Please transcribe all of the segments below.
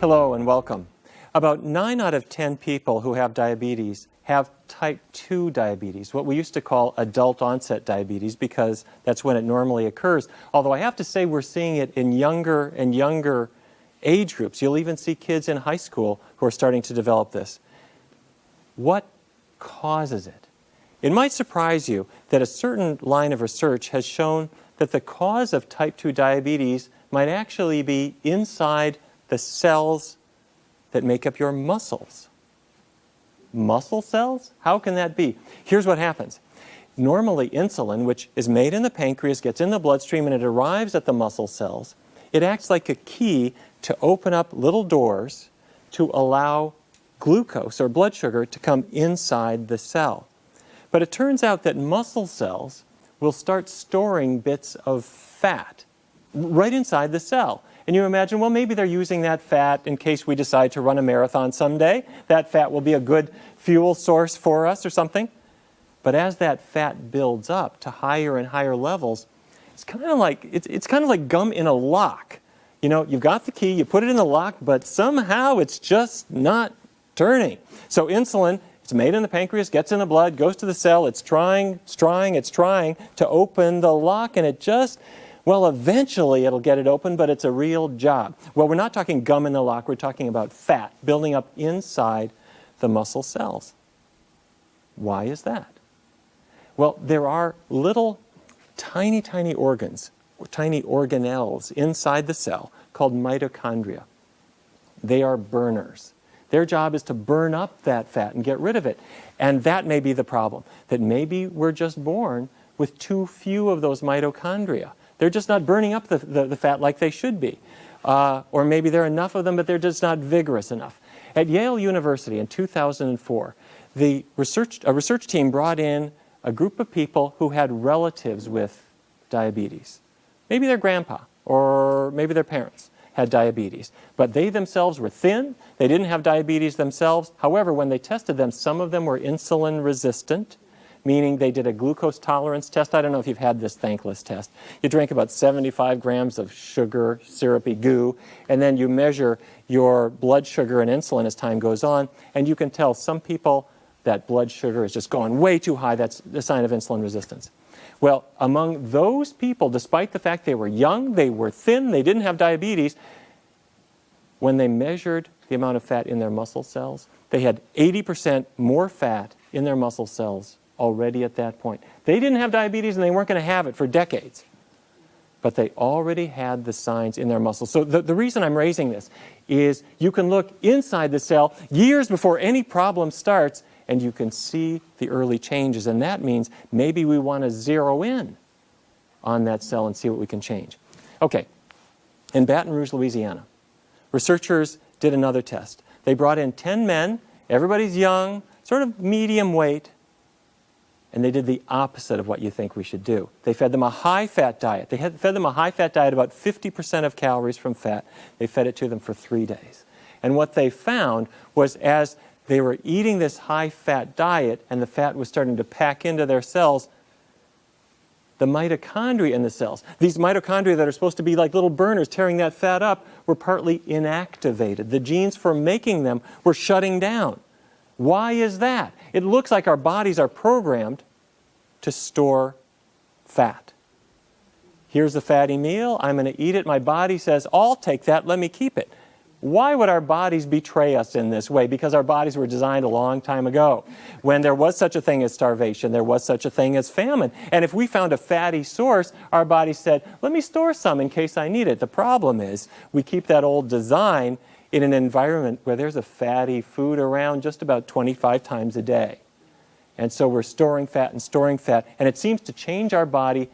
Hello and welcome. About 9 out of 10 people who have diabetes have type 2 diabetes, what we used to call adult onset diabetes, because that's when it normally occurs. Although I have to say we're seeing it in younger and younger age groups. You'll even see kids in high school who are starting to develop this. What causes it? It might surprise you that a certain line of research has shown that the cause of type 2 diabetes might actually be inside the cells that make up your muscles. Muscle cells? How can that be? Here's what happens. Normally insulin, which is made in the pancreas, gets in the bloodstream and it arrives at the muscle cells. It acts like a key to open up little doors to allow glucose or blood sugar to come inside the cell. But it turns out that muscle cells will start storing bits of fat right inside the cell. And you imagine, well, maybe they're using that fat in case we decide to run a marathon someday. That fat will be a good fuel source for us or something. But as that fat builds up to higher and higher levels, it's kind of like gum in a lock. You know, you've got the key, you put it in the lock, but somehow it's just not turning. So insulin, it's made in the pancreas, gets in the blood, goes to the cell, it's trying to open the lock, and it just, well, eventually it'll get it open, but it's a real job. Well, we're not talking gum in the lock, we're talking about fat building up inside the muscle cells. Why is that? Well, there are little tiny organs, tiny organelles inside the cell called mitochondria. They are burners. Their job is to burn up that fat and get rid of it. And that may be the problem, that maybe we're just born with too few of those mitochondria. They're just not burning up the fat like they should be. Or maybe there are enough of them, but they're just not vigorous enough. At Yale University in 2004, a research team brought in a group of people who had relatives with diabetes. Maybe their grandpa or maybe their parents had diabetes. But they themselves were thin. They didn't have diabetes themselves. However, when they tested them, some of them were insulin resistant, meaning they did a glucose tolerance test. I don't know if you've had this thankless test. You drink about 75 grams of sugar, syrupy goo, and then you measure your blood sugar and insulin as time goes on, and you can tell some people that blood sugar is just going way too high. That's the sign of insulin resistance. Well, among those people, despite the fact they were young, they were thin, they didn't have diabetes, when they measured the amount of fat in their muscle cells, they had 80% more fat in their muscle cells already at that point. They didn't have diabetes and they weren't going to have it for decades. But they already had the signs in their muscles. So the reason I'm raising this is you can look inside the cell years before any problem starts and you can see the early changes. And that means maybe we want to zero in on that cell and see what we can change. Okay, in Baton Rouge, Louisiana, researchers did another test. They brought in 10 men, everybody's young, sort of medium weight, and they did the opposite of what you think we should do. They fed them a high-fat diet. They fed them a high-fat diet, about 50% of calories from fat. They fed it to them for 3 days. And what they found was as they were eating this high-fat diet and the fat was starting to pack into their cells, the mitochondria in the cells, these mitochondria that are supposed to be like little burners tearing that fat up, were partly inactivated. The genes for making them were shutting down. Why is that? It looks like our bodies are programmed to store fat. Here's the fatty meal. I'm going to eat it. My body says, I'll take that. Let me keep it. Why would our bodies betray us in this way? Because our bodies were designed a long time ago. When there was such a thing as starvation, there was such a thing as famine. And if we found a fatty source, our body said, let me store some in case I need it. The problem is we keep that old design in an environment where there's a fatty food around just about 25 times a day. And so we're storing fat, and it seems to change our body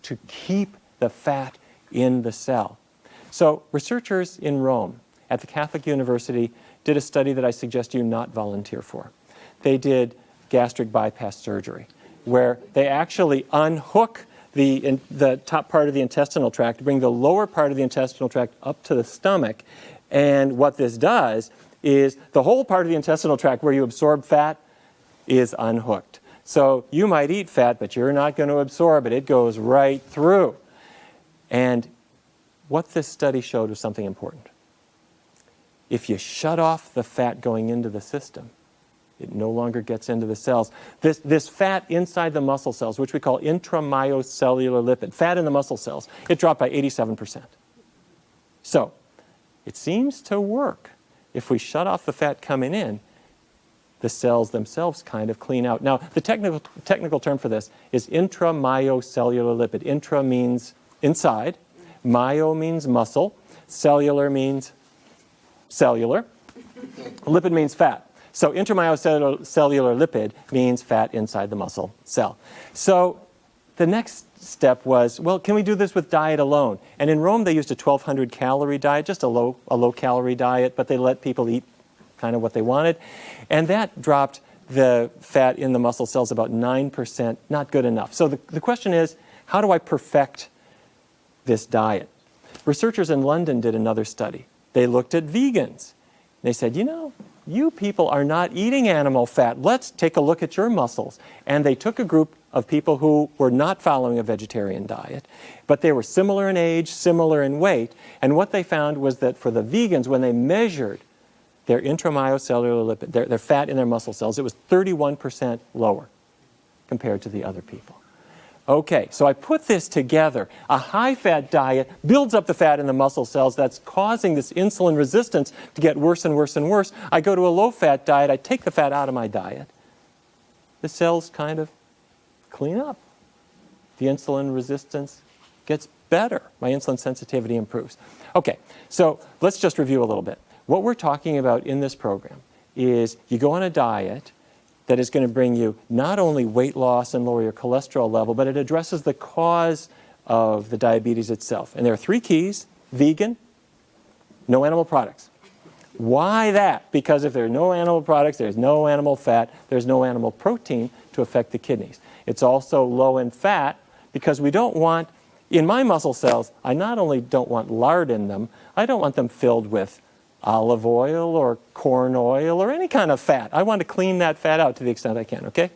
to keep the fat in the cell. So researchers in Rome at the Catholic University did a study that I suggest you not volunteer for. They did gastric bypass surgery, where they actually unhook the top part of the intestinal tract to bring the lower part of the intestinal tract up to the stomach. And what this does is the whole part of the intestinal tract where you absorb fat is unhooked. So you might eat fat, but you're not going to absorb it. It goes right through. And what this study showed was something important. if you shut off the fat going into the system, it no longer gets into the cells. This fat inside the muscle cells, which we call intramyocellular lipid, fat in the muscle cells, it dropped by 87%. So it seems to work. If we shut off the fat coming in, the cells themselves kind of clean out. Now, the technical term for this is intramyocellular lipid. Intra means inside, myo means muscle, cellular means cellular, lipid means fat. So intramyocellular lipid means fat inside the muscle cell. So the next step was, well, can we do this with diet alone? And in Rome, they used a 1,200 calorie diet, just a low calorie diet, but they let people eat kind of what they wanted. And that dropped the fat in the muscle cells about 9%, not good enough. So the question is, how do I perfect this diet? Researchers in London did another study. They looked at vegans. They said, you know, you people are not eating animal fat. Let's take a look at your muscles. And they took a group of people who were not following a vegetarian diet, but they were similar in age, similar in weight. And what they found was that for the vegans, when they measured their intramyocellular lipid, their fat in their muscle cells, it was 31% lower compared to the other people. Okay, so I put this together. A high-fat diet builds up the fat in the muscle cells. That's causing this insulin resistance to get worse and worse and worse. I go to a low-fat diet. I take the fat out of my diet. The cells kind of clean up. The insulin resistance gets better. My insulin sensitivity improves. Okay, so let's just review a little bit. What we're talking about in this program is you go on a diet that is going to bring you not only weight loss and lower your cholesterol level, but it addresses the cause of the diabetes itself. And there are 3 keys: vegan, no animal products. Why that? Because if there are no animal products, there's no animal fat, there's no animal protein to affect the kidneys. It's also low in fat because we don't want, in my muscle cells, I not only don't want lard in them, I don't want them filled with olive oil or corn oil or any kind of fat. I want to clean that fat out to the extent I can, okay?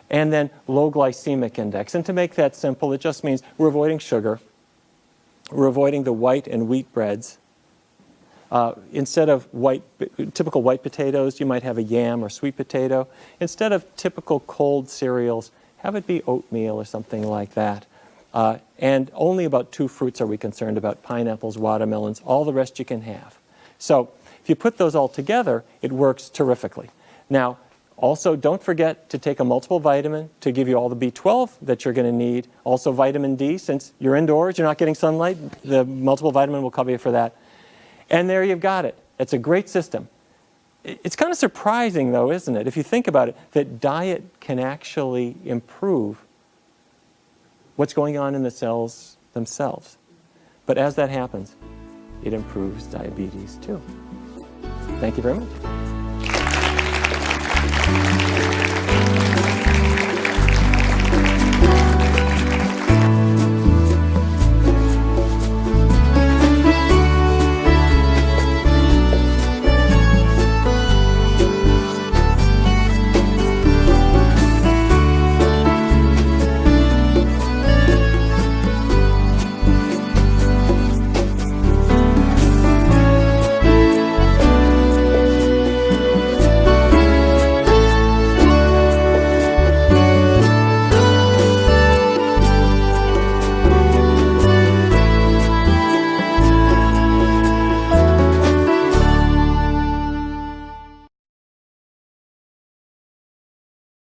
And then low glycemic index. And to make that simple, it just means we're avoiding sugar. We're avoiding the white and wheat breads. Instead of typical white potatoes, you might have a yam or sweet potato. Instead of typical cold cereals, have it be oatmeal or something like that. And only about 2 fruits are we concerned about: pineapples, watermelons. All the rest you can have. So if you put those all together, it works terrifically. Now, also don't forget to take a multiple vitamin to give you all the B12 that you're going to need. Also vitamin D, since you're indoors, you're not getting sunlight, the multiple vitamin will cover you for that. And there you've got it. It's a great system. It's kind of surprising, though, isn't it, if you think about it, that diet can actually improve what's going on in the cells themselves. But as that happens, it improves diabetes too. Thank you very much.